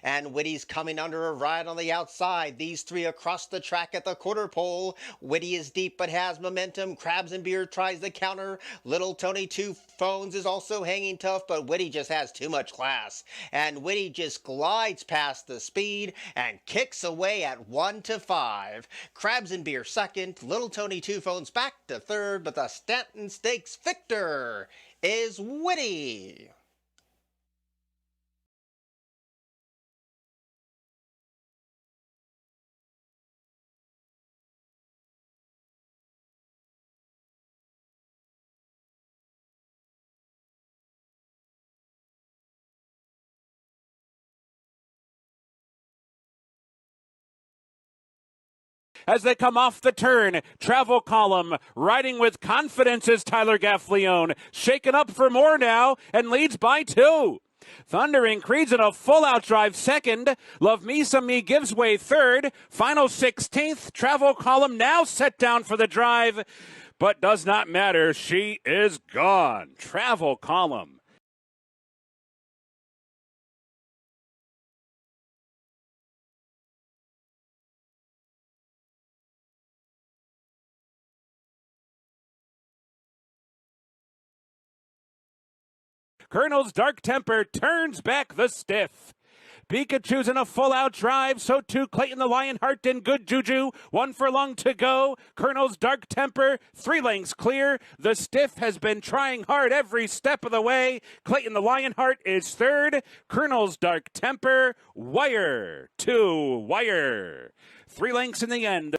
And Whitty's coming under a ride on the outside. These three across the track at the quarter pole. Whitty is deep but has momentum. Krabs and Beer tries the counter. Little Tony Two Phones is also hanging tough, but Whitty just has too much class. And Whitty just glides past the speed and kicks away at 1-5. Krabs and Beer second. Little Tony Two Phones back to third, but the Stanton Stakes victor is Whitty. As they come off the turn, Travel Column riding with confidence is Tyler Gaffleone, shaken up for more now and leads by 2. Thundering Creed's in a full-out drive second. Love Me Some Me gives way third. Final 16th. Travel Column now set down for the drive, but does not matter. She is gone. Travel Column. Colonel's Dark Temper turns back the stiff. Pikachu's in a full-out drive, so too Clayton the Lionheart and Good Juju. 1 furlong to go. Colonel's Dark Temper, 3 lengths clear. The stiff has been trying hard every step of the way. Clayton the Lionheart is third. Colonel's Dark Temper, wire to wire. 3 lengths in the end.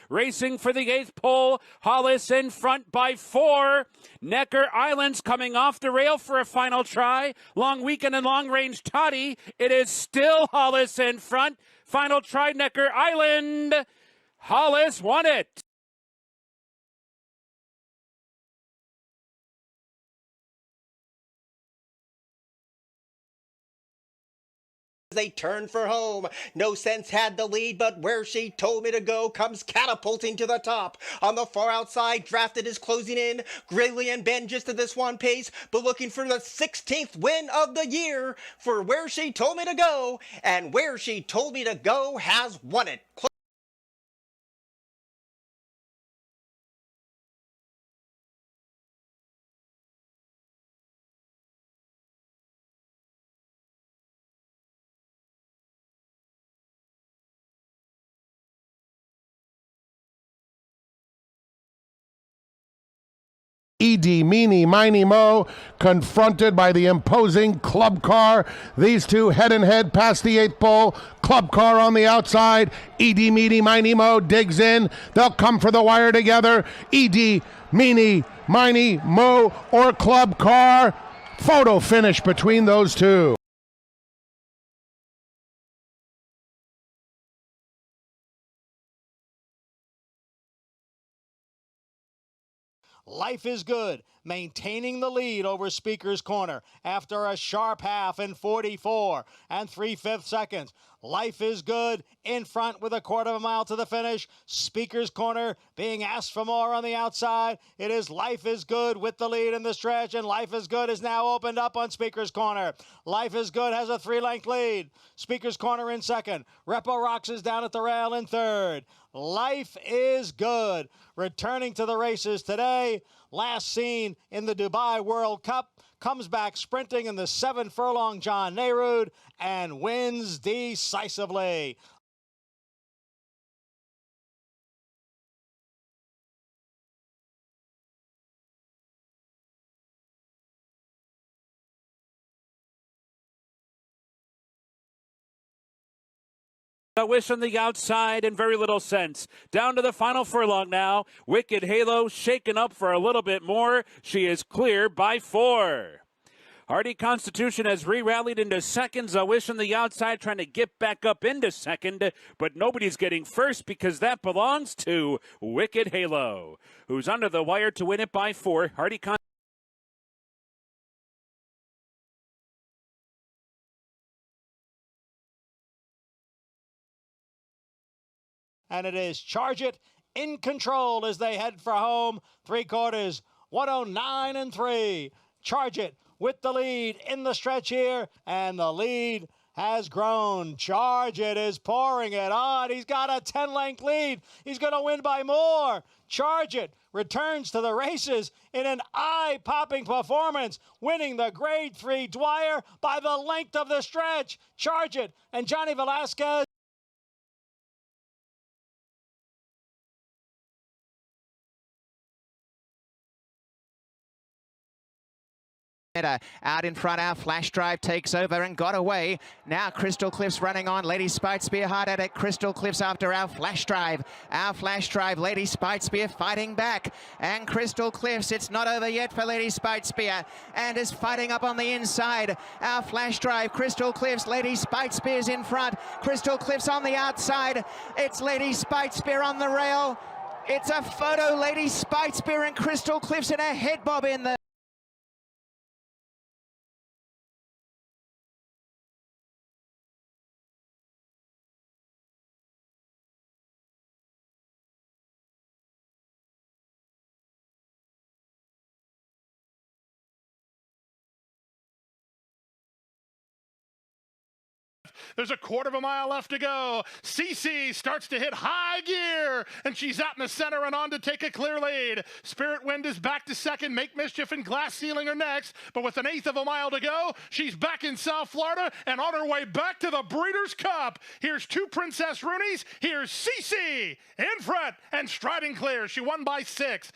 Racing for the 8th pole, Hollis in front by 4. Necker Island's coming off the rail for a final try. Long Weekend and Long Range Toddy. It is still Hollis in front. Final try, Necker Island. Hollis won it. They turn for home. No Sense had the lead, but Where She Told Me to Go comes catapulting to the top. On the far outside, Drafted is closing in. Grilly and Ben just at this one pace, but looking for the 16th win of the year for Where She Told Me to Go. And Where She Told Me to Go has won it. Edie, Meanie, Miny, Mo, confronted by the imposing Club Car. These two head and head past the 8th pole. Club Car on the outside. Edie, Meanie, Miny, Mo digs in. They'll come for the wire together. Edie, Meanie, Miny, Mo, or Club Car. Photo finish between those two. Life is Good, maintaining the lead over Speaker's Corner after a sharp half in 44 and 3/5 seconds. Life is Good in front with a quarter of a mile to the finish. Speaker's Corner being asked for more on the outside. It is Life is Good with the lead in the stretch, and Life is Good is now opened up on Speaker's Corner. Life is Good has a 3-length lead. Speaker's Corner in second. Repo Rocks is down at the rail in third. Life is Good returning to the races today. Last seen in the Dubai World Cup, comes back sprinting in the 7-furlong John Nehrude and wins decisively. A Wish on the outside and very little sense. Down to the final furlong now. Wicked Halo shaken up for a little bit more. She is clear by 4. Hardy Constitution has re-rallied into seconds. A Wish on the outside trying to get back up into second, but nobody's getting first because that belongs to Wicked Halo, who's under the wire to win it by 4. Hardy Constitution. And it is Charge It in control as they head for home. 3/4, 109 3. Charge It with the lead in the stretch here, and the lead has grown. Charge It is pouring it on. He's got a 10-length lead. He's going to win by more. Charge It returns to the races in an eye-popping performance, winning the Grade 3 Dwyer by the length of the stretch. Charge It and Johnny Velasquez. Out in front, Our Flash Drive takes over and got away. Now Crystal Cliffs running on. Lady Spitespear hard at it. Crystal Cliffs after Our Flash Drive. Our Flash Drive, Lady Spitespear fighting back. And Crystal Cliffs, it's not over yet for Lady Spitespear. And is fighting up on the inside. Our Flash Drive, Crystal Cliffs, Lady Spitespear's in front. Crystal Cliffs on the outside. It's Lady Spitespear on the rail. It's a photo, Lady Spitespear and Crystal Cliffs in a head bob in the There's a quarter of a mile left to go. Cece starts to hit high gear, and she's out in the center and on to take a clear lead. Spirit Wind is back to second. Make Mischief and Glass Ceiling are next, but with an eighth of a mile to go, she's back in South Florida and on her way back to the Breeders' Cup. Here's 2 Princess Roonies. Here's Cece in front and striding clear. She won by 6.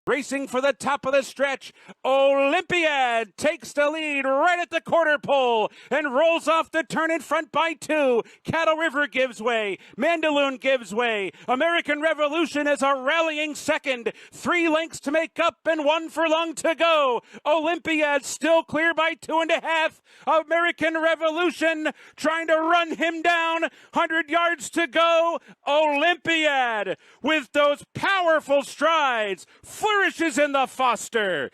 Racing for the top of the stretch, Olympiad takes the lead right at the quarter pole and rolls off the turn in front by 2. Cattle River gives way. Mandaloon gives way. American Revolution is a rallying second. 3 lengths to make up and 1 furlong to go. Olympiad still clear by 2.5. American Revolution trying to run him down. 100 yards to go. Olympiad with those powerful strides flourishes in the Foster.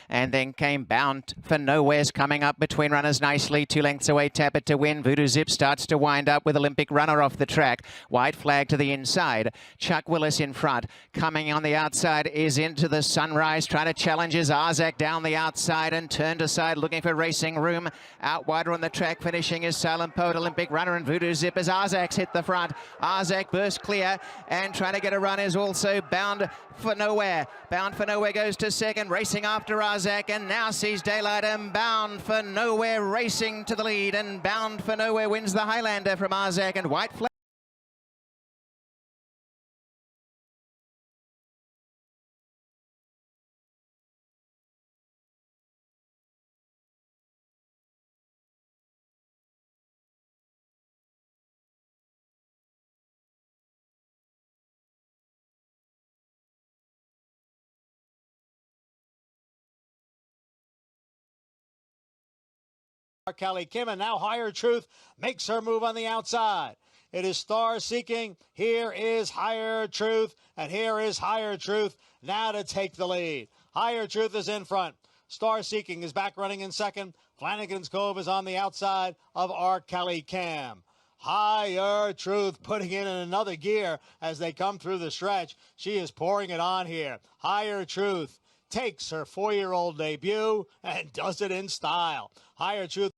And then came Bound for Nowhere's coming up between runners nicely. 2 lengths away, Tap It to win. Voodoo Zip starts to wind up with Olympic Runner off the track. White Flag to the inside. Chuck Willis in front. Coming on the outside is Into the Sunrise. Trying to challenge is Arzak down the outside and turned aside looking for racing room. Out wider on the track finishing is Silent Poet, Olympic Runner and Voodoo Zip as Arzak's hit the front. Arzak burst clear and trying to get a run is also Bound for Nowhere. Bound for Nowhere goes to second, racing after Arzak, and now sees daylight, and Bound for Nowhere racing to the lead, and Bound for Nowhere wins the Highlander from Arzak, and White Flag. Kelly Kim, and now Higher Truth makes her move on the outside. It is Star Seeking. Here is Higher Truth, and here is Higher Truth now to take the lead. Higher Truth is in front. Star Seeking is back running in second. Flanagan's Cove is on the outside of R. Kelly Kim. Higher Truth putting in another gear as they come through the stretch. She is pouring it on here. Higher Truth takes her 4-year-old debut and does it in style. Higher Truth.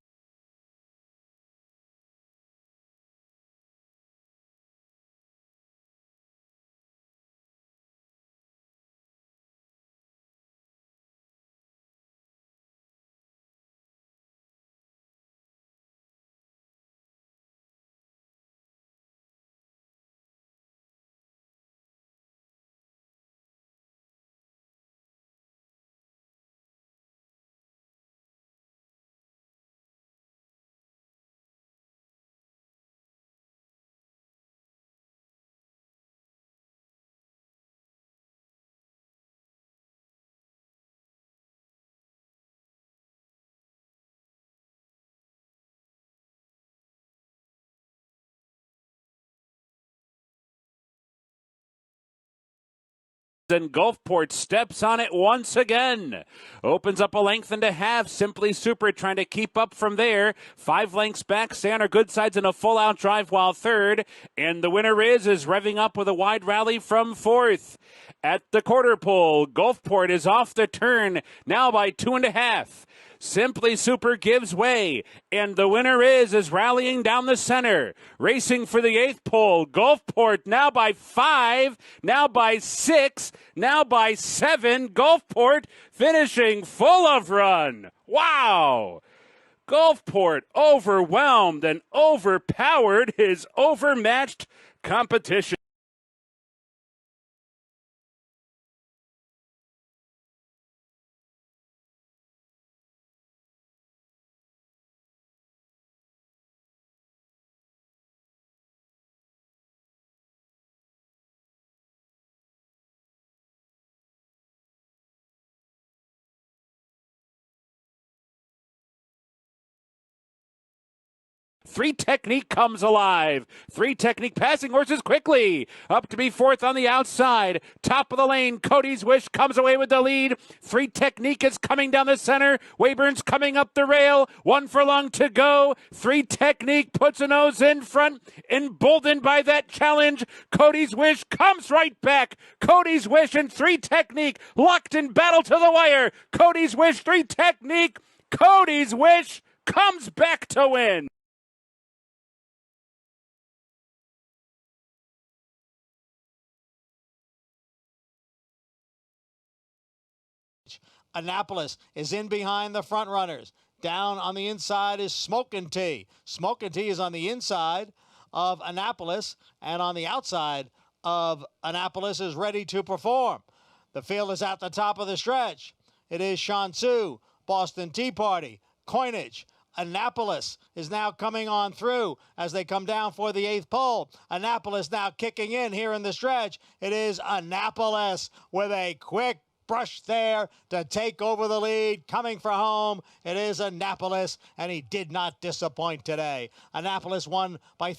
And Gulfport steps on it once again. Opens up a length and a half. Simply Super trying to keep up from there. 5 lengths back. Stay on her good sides in a full out drive while third. And the winner is revving up with a wide rally from fourth. At the quarter pole, Gulfport is off the turn now by 2.5. Simply Super gives way, and the winner is rallying down the center. Racing for the 8th pole, Gulfport now by 5, now by 6, now by 7. Gulfport finishing full of run. Wow! Gulfport overwhelmed and overpowered his overmatched competition. Three Technique comes alive. Three Technique passing horses quickly. Up to be fourth on the outside. Top of the lane, Cody's Wish comes away with the lead. Three Technique is coming down the center. Weyburn's coming up the rail. 1 furlong to go. Three Technique puts a nose in front. Emboldened by that challenge, Cody's Wish comes right back. Cody's Wish and Three Technique locked in battle to the wire. Cody's Wish, Three Technique. Cody's Wish comes back to win. Annapolis is in behind the front runners. Down on the inside is Smokin' Tea. Smokin' Tea is on the inside of Annapolis, and on the outside of Annapolis is Ready to Perform. The field is at the top of the stretch. It is Shansu, Boston Tea Party, Coinage. Annapolis is now coming on through as they come down for the 8th pole. Annapolis now kicking in here in the stretch. It is Annapolis with a quick brush there to take over the lead. Coming for home, it is Annapolis, and he did not disappoint today. Annapolis won by